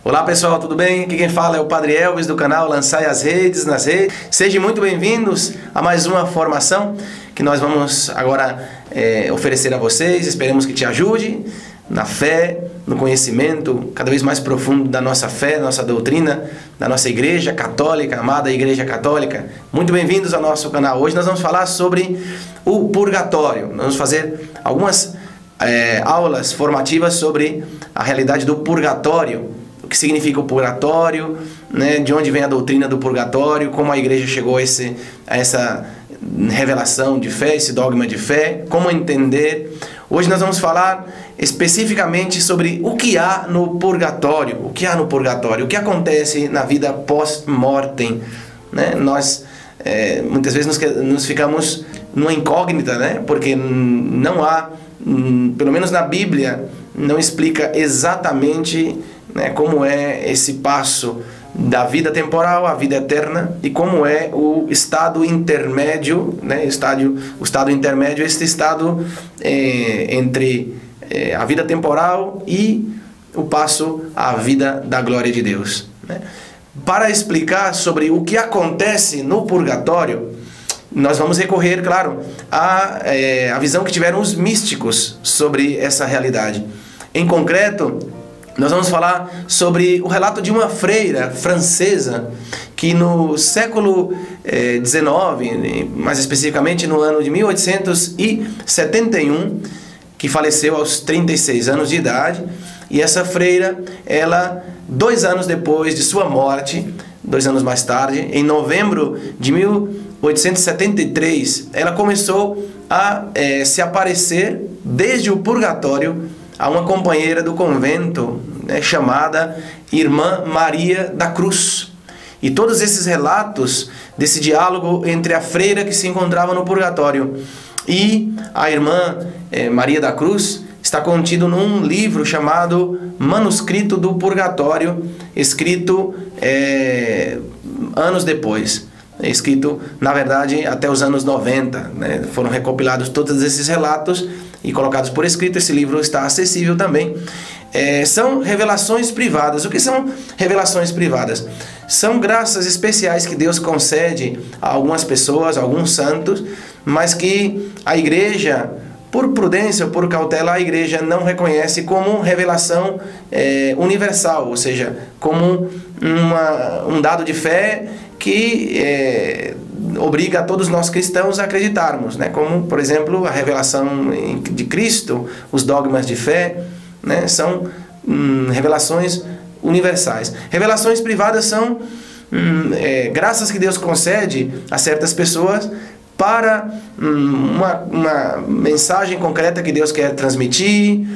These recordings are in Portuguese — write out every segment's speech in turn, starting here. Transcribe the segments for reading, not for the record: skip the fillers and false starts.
Olá pessoal, tudo bem? Aqui quem fala é o Padre Elvis do canal Lançai as Redes nas Redes. Sejam muito bem-vindos a mais uma formação que nós vamos agora oferecer a vocês. Esperamos que te ajude na fé, no conhecimento cada vez mais profundo da nossa fé, da nossa doutrina, da nossa Igreja Católica, amada Igreja Católica. Muito bem-vindos ao nosso canal. Hoje nós vamos falar sobre o purgatório. Nós vamos fazer algumas aulas formativas sobre a realidade do purgatório. O que significa o purgatório, né? De onde vem a doutrina do purgatório, como a Igreja chegou a essa revelação de fé, esse dogma de fé, como entender. Hoje nós vamos falar especificamente sobre o que há no purgatório. O que há no purgatório? O que acontece na vida pós-mortem, né? Nós muitas vezes nos ficamos numa incógnita, né? Porque não há, pelo menos na Bíblia, não explica exatamente, né, como é esse passo da vida temporal à vida eterna e como é o estado intermédio, né, o estado intermédio, este estado entre a vida temporal e o passo à vida da glória de Deus, né? Para explicar sobre o que acontece no purgatório, nós vamos recorrer, claro, à visão que tiveram os místicos sobre essa realidade. Em concreto, nós vamos falar sobre o relato de uma freira francesa que no século XIX, mais especificamente no ano de 1871, que faleceu aos 36 anos de idade. E essa freira, ela, 2 anos depois de sua morte, 2 anos mais tarde, em novembro de 1873, ela começou a se aparecer desde o purgatório a uma companheira do convento, né, chamada Irmã Maria da Cruz. E todos esses relatos desse diálogo entre a freira que se encontrava no purgatório e a Irmã Maria da Cruz está contido num livro chamado Manuscrito do Purgatório, escrito anos depois. Escrito, na verdade, até os anos 90, né? Foram recopilados todos esses relatos e colocados por escrito. Esse livro está acessível também. São revelações privadas. O que são revelações privadas? São graças especiais que Deus concede a algumas pessoas, a alguns santos, mas que a Igreja, por prudência ou por cautela, a Igreja não reconhece como revelação universal, ou seja, como um dado de fé que obriga a todos nós cristãos a acreditarmos, né? Como, por exemplo, a revelação de Cristo, os dogmas de fé, né? São revelações universais. Revelações privadas são graças que Deus concede a certas pessoas para uma mensagem concreta que Deus quer transmitir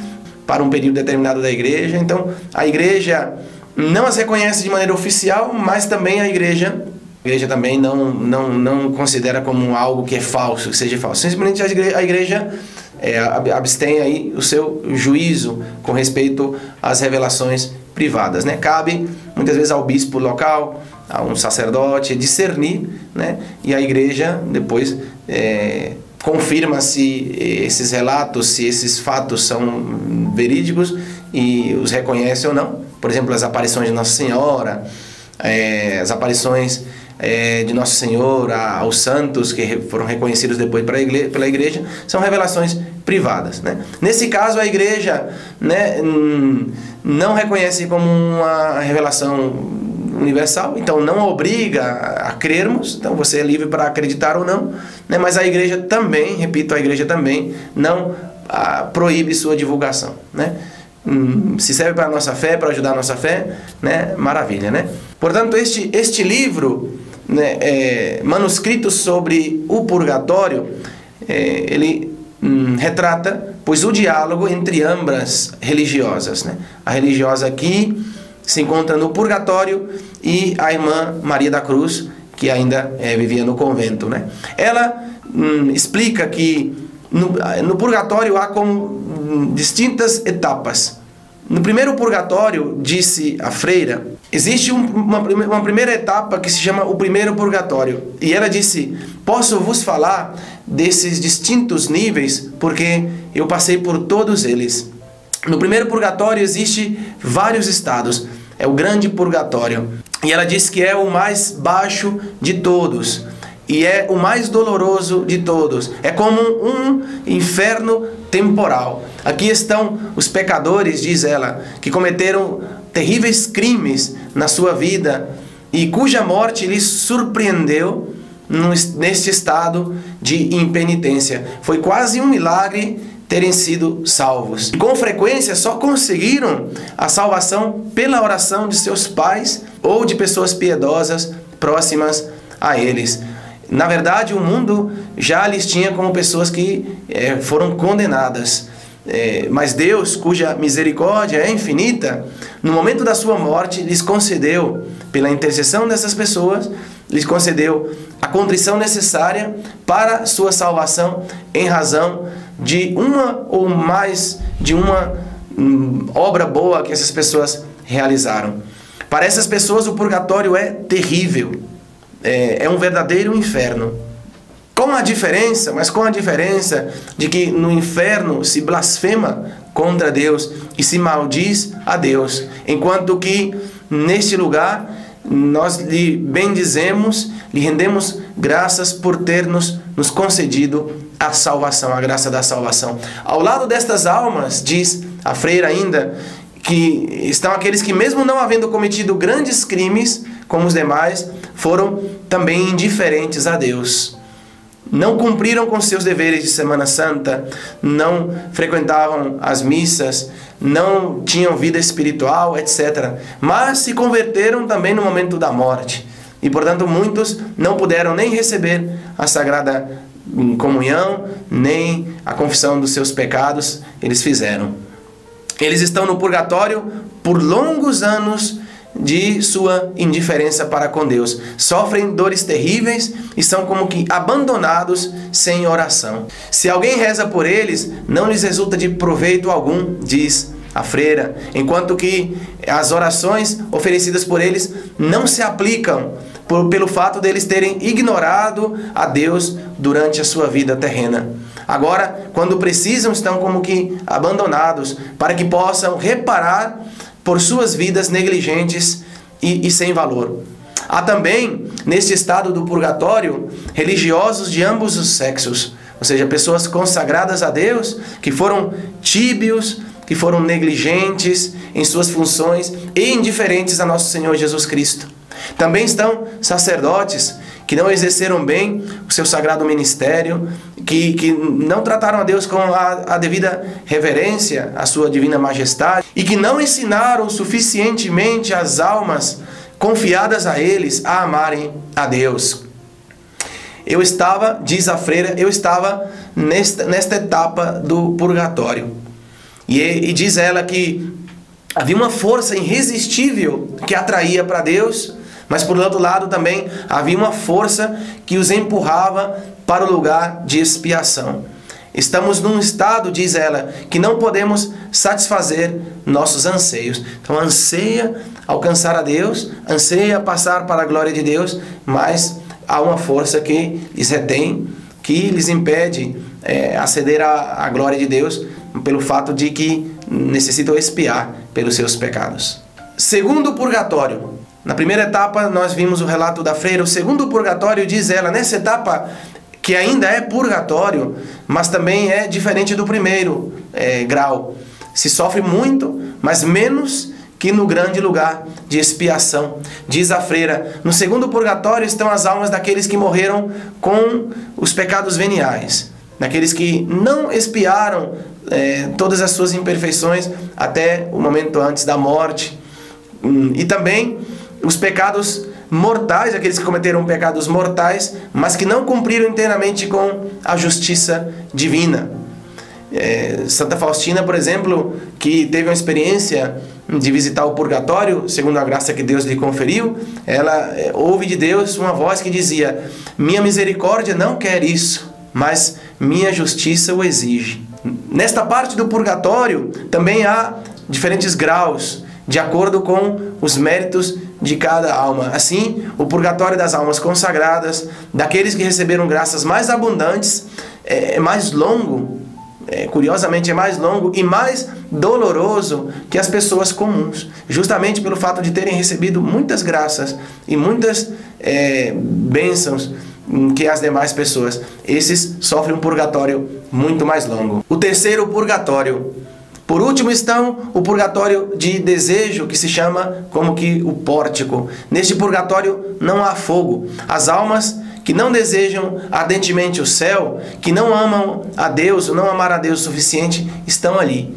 para um período determinado da Igreja. Então, a Igreja não as reconhece de maneira oficial, mas também a Igreja também não considera como algo que é falso, que seja falso. Simplesmente a Igreja abstém aí o seu juízo com respeito às revelações privadas, né? Cabe muitas vezes ao bispo local, a um sacerdote discernir, né? E a Igreja depois confirma se esses relatos, se esses fatos são verídicos e os reconhece ou não. Por exemplo, as aparições de Nossa Senhora, as aparições de Nosso Senhor aos santos que foram reconhecidos depois pela Igreja, são revelações privadas, né? Nesse caso, a Igreja, né, não reconhece como uma revelação universal, então não obriga a crermos, então você é livre para acreditar ou não, né? Mas a Igreja também, repito, a Igreja também não proíbe sua divulgação, né? Se serve para a nossa fé, para ajudar a nossa fé, né? Maravilha, né? Portanto, este livro, né, manuscrito sobre o purgatório, ele retrata, pois, o diálogo entre ambas religiosas, né? A religiosa que se encontra no purgatório e a Irmã Maria da Cruz, que ainda vivia no convento, né? Ela explica que no purgatório há como distintas etapas. No primeiro purgatório, disse a freira, existe uma primeira etapa que se chama o primeiro purgatório. E ela disse, posso vos falar desses distintos níveis, porque eu passei por todos eles. No primeiro purgatório existe vários estados. é o grande purgatório. E ela diz que é o mais baixo de todos. E é o mais doloroso de todos. É como um inferno temporal. Aqui estão os pecadores, diz ela, que cometeram terríveis crimes na sua vida e cuja morte lhes surpreendeu neste estado de impenitência. Foi quase um milagre terem sido salvos. E com frequência só conseguiram a salvação pela oração de seus pais ou de pessoas piedosas próximas a eles. Na verdade, o mundo já lhes tinha como pessoas que foram condenadas. Mas Deus, cuja misericórdia é infinita, no momento da sua morte, lhes concedeu, pela intercessão dessas pessoas, lhes concedeu a contrição necessária para sua salvação em razão de uma ou mais de uma obra boa que essas pessoas realizaram. Para essas pessoas, o purgatório é terrível. É um verdadeiro inferno. Com a diferença de que no inferno se blasfema contra Deus e se maldiz a Deus, enquanto que neste lugar nós lhe bendizemos, lhe rendemos graças por ter nos concedido a salvação, a graça da salvação. Ao lado destas almas, diz a freira ainda, que estão aqueles que, mesmo não havendo cometido grandes crimes como os demais, foram também indiferentes a Deus. Não cumpriram com seus deveres de Semana Santa, não frequentavam as missas, não tinham vida espiritual, etc. Mas se converteram também no momento da morte. E, portanto, muitos não puderam nem receber a Sagrada Comunhão, nem a confissão dos seus pecados, eles fizeram. Eles estão no purgatório por longos anos de sua indiferença para com Deus. Sofrem dores terríveis e são como que abandonados sem oração. Se alguém reza por eles, não lhes resulta de proveito algum, diz a freira, enquanto que as orações oferecidas por eles não se aplicam pelo fato deles terem ignorado a Deus durante a sua vida terrena. Agora, quando precisam, estão como que abandonados para que possam reparar por suas vidas negligentes e sem valor. Há também, neste estado do purgatório, religiosos de ambos os sexos, ou seja, pessoas consagradas a Deus, que foram tíbios, que foram negligentes em suas funções e indiferentes a nosso Senhor Jesus Cristo. Também estão sacerdotes que não exerceram bem o seu sagrado ministério, que não trataram a Deus com a devida reverência, a sua divina majestade, e que não ensinaram suficientemente as almas confiadas a eles a amarem a Deus. Diz a freira, eu estava nesta etapa do purgatório. E diz ela que havia uma força irresistível que atraía para Deus, mas por outro lado também havia uma força que os empurrava para o lugar de expiação. Estamos num estado, diz ela, que não podemos satisfazer nossos anseios. Então anseia alcançar a Deus, anseia passar para a glória de Deus, mas há uma força que lhes retém, que lhes impede aceder à glória de Deus, pelo fato de que necessitam expiar pelos seus pecados. Segundo purgatório. Na primeira etapa nós vimos o relato da freira. O segundo purgatório, diz ela, nessa etapa que ainda é purgatório, mas também é diferente do primeiro grau. Se sofre muito, mas menos que no grande lugar de expiação. Diz a freira, no segundo purgatório estão as almas daqueles que morreram com os pecados veniais, daqueles que não expiaram todas as suas imperfeições até o momento antes da morte. E também os pecados mortais, aqueles que cometeram pecados mortais, mas que não cumpriram inteiramente com a justiça divina. Santa Faustina, por exemplo, que teve uma experiência de visitar o purgatório, segundo a graça que Deus lhe conferiu, ela ouve de Deus uma voz que dizia: minha misericórdia não quer isso, mas minha justiça o exige. Nesta parte do purgatório também há diferentes graus, de acordo com os méritos de cada alma. Assim, o purgatório das almas consagradas, daqueles que receberam graças mais abundantes, é mais longo curiosamente, é mais longo e mais doloroso que as pessoas comuns, justamente pelo fato de terem recebido muitas graças e muitas bênçãos que as demais pessoas. Esses sofrem um purgatório muito mais longo. O terceiro, purgatório. Por último estão o purgatório de desejo, que se chama como que o pórtico. Neste purgatório não há fogo. As almas que não desejam ardentemente o céu, que não amam a Deus, ou não amar a Deus o suficiente, estão ali.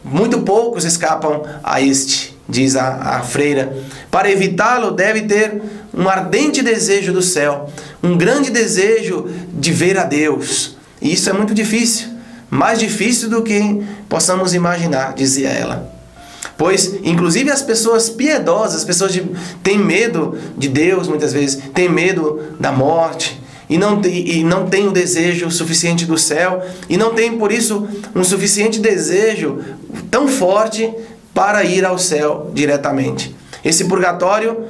Muito poucos escapam a este, diz a freira. Para evitá-lo, deve ter um ardente desejo do céu, um grande desejo de ver a Deus. E isso é muito difícil, mais difícil do que possamos imaginar, dizia ela. Pois, inclusive, as pessoas piedosas, as pessoas que têm medo de Deus, muitas vezes, têm medo da morte, e não têm o desejo suficiente do céu, e não têm, por isso, um suficiente desejo tão forte para ir ao céu diretamente. Esse purgatório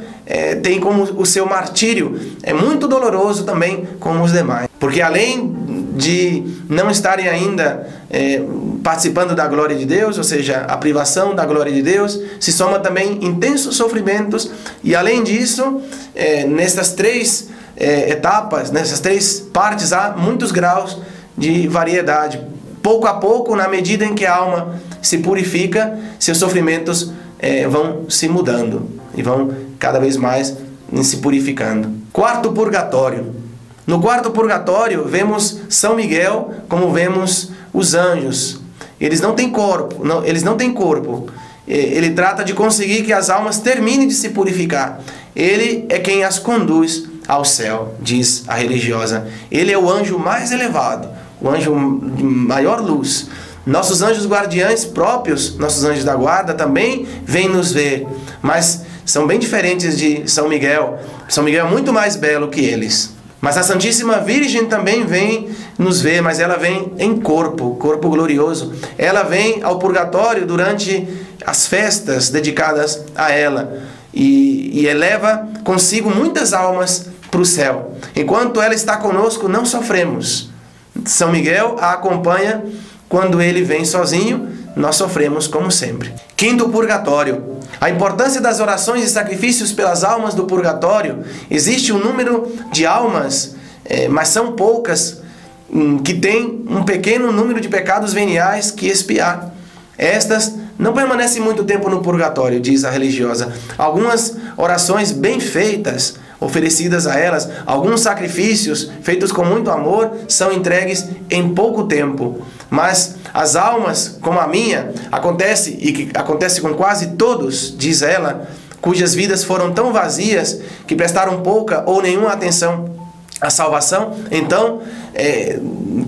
tem como o seu martírio, é muito doloroso também como os demais, porque além de não estarem ainda participando da glória de Deus, ou seja, a privação da glória de Deus, se soma também intensos sofrimentos, e além disso, nessas três etapas, nessas três partes, há muitos graus de variedade. Pouco a pouco, na medida em que a alma se purifica, seus sofrimentos vão se mudando e vão cada vez mais se purificando. Quarto purgatório. No quarto purgatório, vemos São Miguel, como vemos os anjos. Eles não têm corpo. Ele trata de conseguir que as almas terminem de se purificar. Ele é quem as conduz ao céu, diz a religiosa. Ele é o anjo mais elevado, o anjo de maior luz. Nossos anjos guardiães próprios, nossos anjos da guarda, também vêm nos ver, mas são bem diferentes de São Miguel. São Miguel é muito mais belo que eles. Mas a Santíssima Virgem também vem nos ver, mas ela vem em corpo glorioso. Ela vem ao purgatório durante as festas dedicadas a ela e eleva consigo muitas almas para o céu. Enquanto ela está conosco, não sofremos. São Miguel a acompanha. Quando ele vem sozinho, nós sofremos como sempre. Quinto purgatório. A importância das orações e sacrifícios pelas almas do purgatório. Existe um número de almas, mas são poucas, que têm um pequeno número de pecados veniais que expiar. Estas não permanecem muito tempo no purgatório, diz a religiosa. Algumas orações bem feitas, oferecidas a elas, alguns sacrifícios feitos com muito amor, são entregues em pouco tempo. Mas as almas, como a minha, acontece, e que acontece com quase todos, diz ela, cujas vidas foram tão vazias que prestaram pouca ou nenhuma atenção à salvação, então,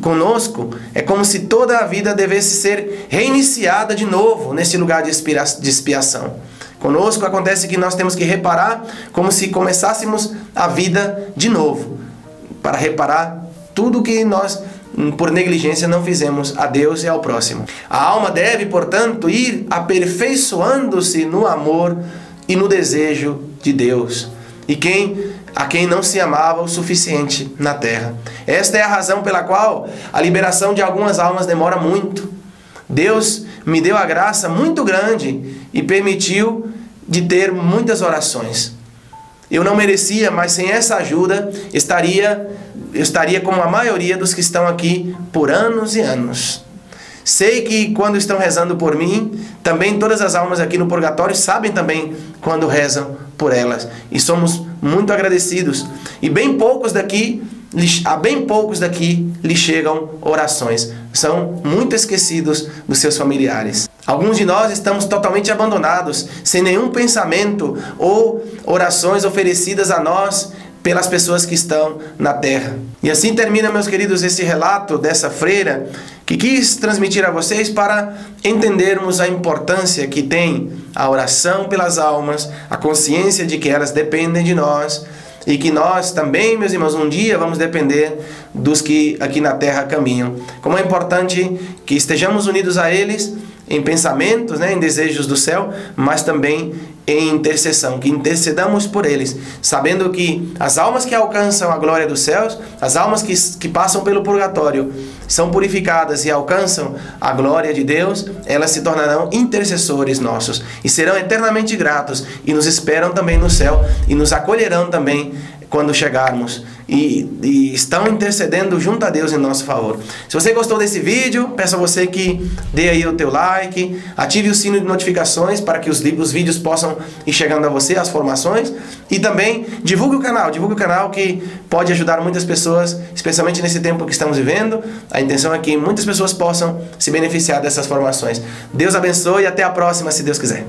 conosco, é como se toda a vida devesse ser reiniciada de novo nesse lugar de expiação. Conosco acontece que nós temos que reparar como se começássemos a vida de novo, para reparar tudo que nós, por negligência, não fizemos a Deus e ao próximo. A alma deve, portanto, ir aperfeiçoando-se no amor e no desejo de Deus, e a quem não se amava o suficiente na terra. Esta é a razão pela qual a liberação de algumas almas demora muito. Deus me deu a graça muito grande e permitiu de ter muitas orações. Eu não merecia, mas sem essa ajuda eu estaria como a maioria dos que estão aqui por anos e anos. Sei que quando estão rezando por mim, também todas as almas aqui no purgatório sabem também quando rezam por elas. E somos muito agradecidos. E a bem poucos daqui lhe chegam orações. São muito esquecidos dos seus familiares. Alguns de nós estamos totalmente abandonados, sem nenhum pensamento ou orações oferecidas a nós pelas pessoas que estão na terra. E assim termina, meus queridos, esse relato dessa freira que quis transmitir a vocês para entendermos a importância que tem a oração pelas almas, a consciência de que elas dependem de nós e que nós também, meus irmãos, um dia vamos depender dos que aqui na terra caminham. Como é importante que estejamos unidos a eles em pensamentos, né, em desejos do céu, mas também em intercessão, que intercedamos por eles, sabendo que as almas que alcançam a glória dos céus, as almas que passam pelo purgatório, são purificadas e alcançam a glória de Deus, elas se tornarão intercessores nossos e serão eternamente gratos e nos esperam também no céu e nos acolherão também quando chegarmos e estão intercedendo junto a Deus em nosso favor. Se você gostou desse vídeo, peço a você que dê aí o teu like, ative o sino de notificações para que os vídeos possam ir chegando a você, as formações, e também divulgue o canal que pode ajudar muitas pessoas, especialmente nesse tempo que estamos vivendo. A intenção é que muitas pessoas possam se beneficiar dessas formações. Deus abençoe e até a próxima, se Deus quiser.